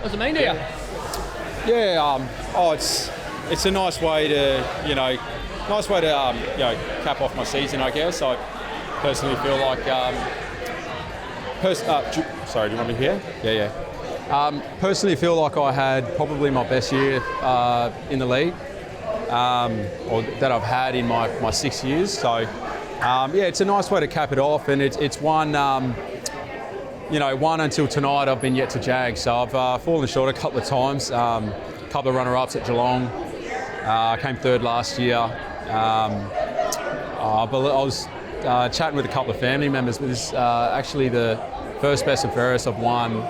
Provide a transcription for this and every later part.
What's it mean to you? Yeah, it's a nice way to, cap off my season, I guess. I personally feel like, sorry, do you want me here? Yeah. Personally feel like I had probably my best year in the league, or that I've had in my 6 years. So, it's a nice way to cap it off, and it's one until tonight I've been yet to jag. So I've fallen short a couple of times, a couple of runner-ups at Geelong. I came third last year. I was chatting with a couple of family members, but this is actually the first best and fairest I've won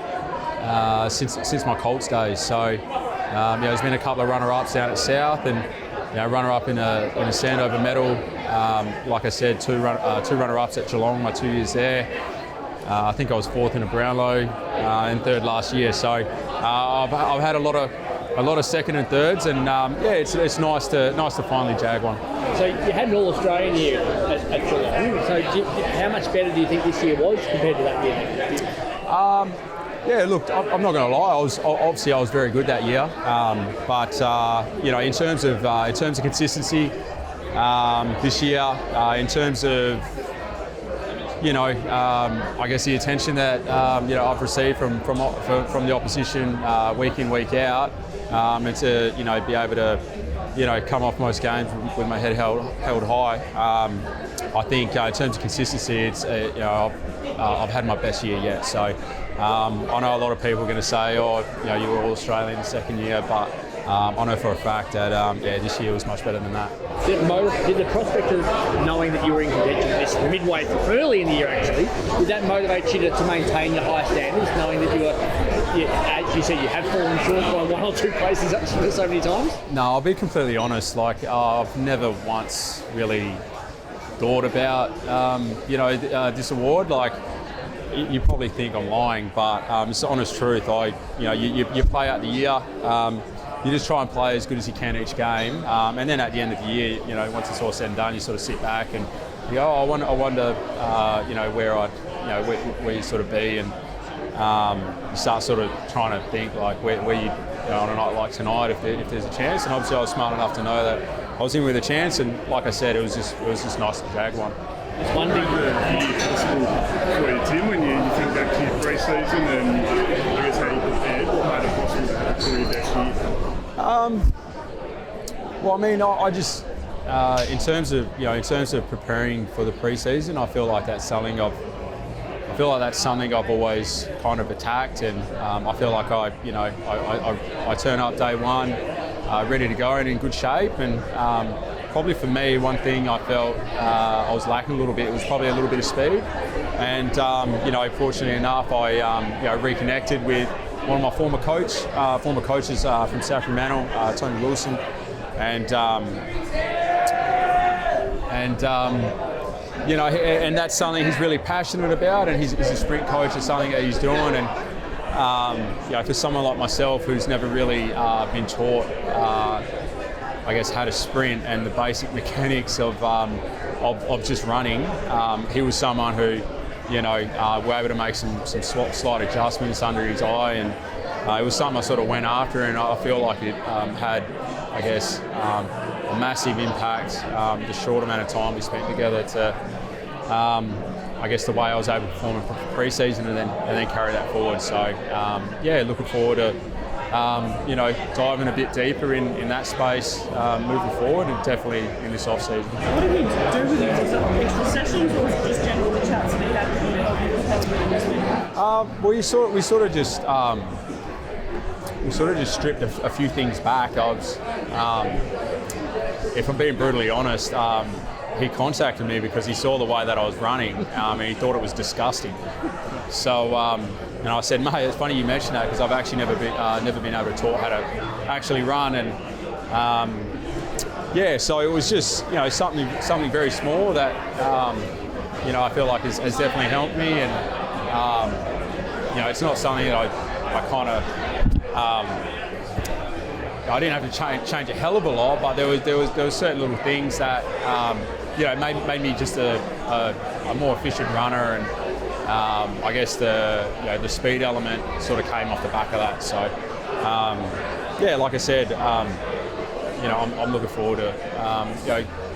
since my Colts days. So there's been a couple of runner-ups down at South, and runner-up in a Sandover Medal. Like I said, two runner-ups at Geelong my 2 years there. I think I was fourth in a Brownlow and third last year. So I've had a lot of second and thirds, and it's nice to finally jag one. So you had an All-Australian year at Geelong. So how much better do you think this year was compared to that year? Look, I'm not going to lie. I was very good that year, but in terms of consistency this year, in terms of I guess the attention that I've received from the opposition week in, week out, and to be able to come off most games with my head held high. I think in terms of consistency, it's I've had my best year yet. So I know a lot of people are going to say, you were all Australian the second year, but I know for a fact that this year was much better than that. Did the prospect of knowing that you were in contention this midway early in the year actually, did that motivate you to maintain your high standards, knowing that as you said, you have fallen short by one or two places so many times? No, I'll be completely honest. I've never once really thought about this award. You probably think I'm lying, but it's the honest truth. You play out the year. You just try and play as good as you can each game, and then at the end of the year, once it's all said and done, you sort of sit back and you go, I wonder, where you sort of be, and you start sort of trying to think where you on a night like tonight, if there's a chance. And obviously, I was smart enough to know that I was in with a chance, and like I said, it was just nice to jag one. It's one thing for you, Tim, when you think back to your pre-season and I guess how you prepared, what made it possible to have a career best year? I just in terms of preparing for the pre-season, I feel like that's something I've always kind of attacked, and I feel like I turn up day one ready to go and in good shape, and probably for me, one thing I felt I was lacking a little bit was probably a little bit of speed, and fortunately enough, I reconnected with one of my former coaches from South Fremantle, Tony Wilson, and that's something he's really passionate about, and he's a sprint coach. It's something that he's doing, and for someone like myself who's never really been taught, I guess, how to sprint and the basic mechanics of just running, he was someone who were able to make some slight adjustments under his eye, and it was something I sort of went after, and I feel like it had, I guess, a massive impact, the short amount of time we spent together to, I guess, the way I was able to perform in pre-season and then carry that forward. So, looking forward to, diving a bit deeper in that space moving forward, and definitely in this off-season. What did you do with it? Was it extra sessions, or was it just general chats that you had to help you? We sort of just stripped a few things back. If I'm being brutally honest, he contacted me because he saw the way that I was running, and he thought it was disgusting. So, and I said, mate, it's funny you mention that, because I've actually never been able to taught how to actually run, and so it was just something very small that I feel like has definitely helped me, and it's not something that I kind of I didn't have to change a hell of a lot, but there was certain little things that made me just a more efficient runner, and I guess the speed element sort of came off the back of that. So like I said, I'm looking forward to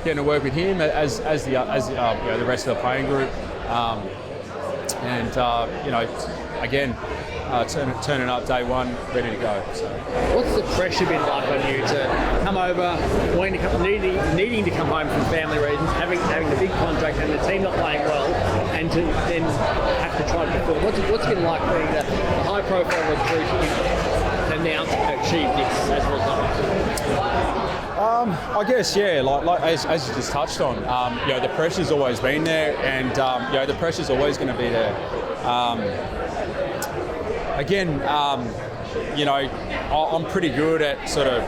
getting to work with him as the rest of the playing group, again. Turning up day one, ready to go. So. What's the pressure been like on you to come over, needing to come home from family reasons, having the big contract and the team not playing well, and to then have to try to perform? What's it been like being the high-profile recruit and now to achieve this as a result? I guess, like as you just touched on, the pressure's always been there, and the pressure's always going to be there. Again, I'm pretty good at sort of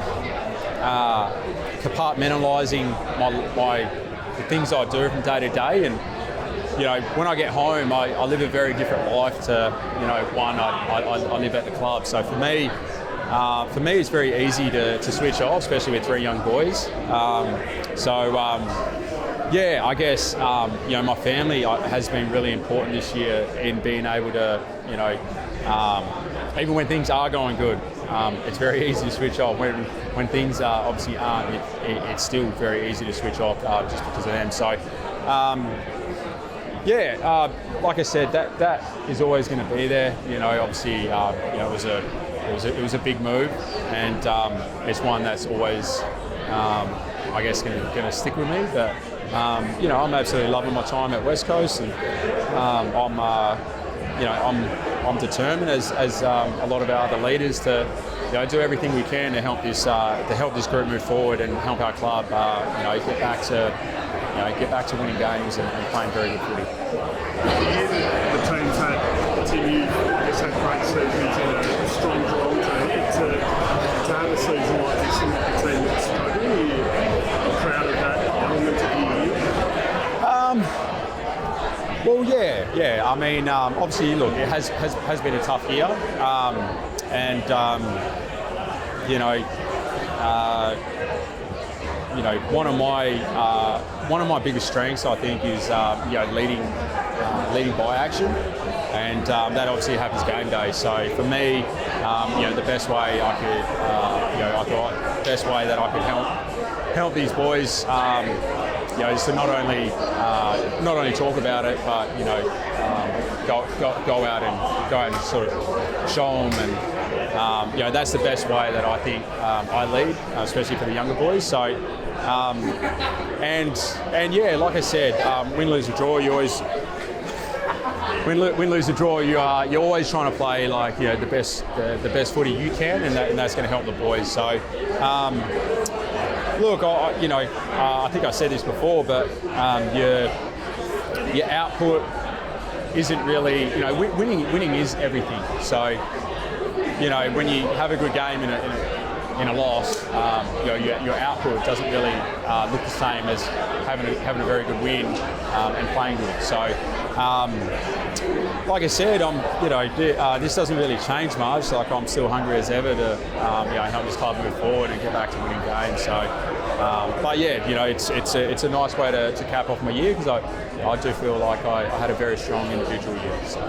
compartmentalising the things I do from day to day, and when I get home, I live a very different life to one I live at the club. So for me, it's very easy to switch off, especially with 3 young boys. I guess my family has been really important this year in being able to even when things are going good, it's very easy to switch off. When things obviously aren't, it's still very easy to switch off just because of them. So like I said, that is always going to be there. Obviously, it was a big move, and it's one that's always, I guess, going to stick with me. But I'm absolutely loving my time at West Coast, and I'm determined, as a lot of our other leaders, to do everything we can to help this group move forward and help our club get back to winning games and playing very good footy. The team's had, Tim, you had great seasons in a strong Geelong team. To have a season like this and a team that's struggling, are you proud of that element of your year? Well, yeah. I mean, obviously, look, it has been a tough year, one of my biggest strengths, I think, is leading by action, and that obviously happens game day. So for me, the best way I could, the best way that I could help these boys, is to not only talk about it, but go out and sort of show them, and that's the best way that I think I lead, especially for the younger boys. So, like I said, win, lose or draw, you always. Win, lose or draw, you're always trying to play the best footy you can, and that's going to help the boys. So, look, I think I said this before, but your output isn't really, winning is everything. So, when you have a good game in a loss, your output doesn't really look the same as having a very good win and playing good. So, like I said, this doesn't really change much. Like, I'm still hungry as ever to help this club move forward and get back to winning games. So, it's a nice way to cap off my year, because I do feel like I had a very strong individual year. So.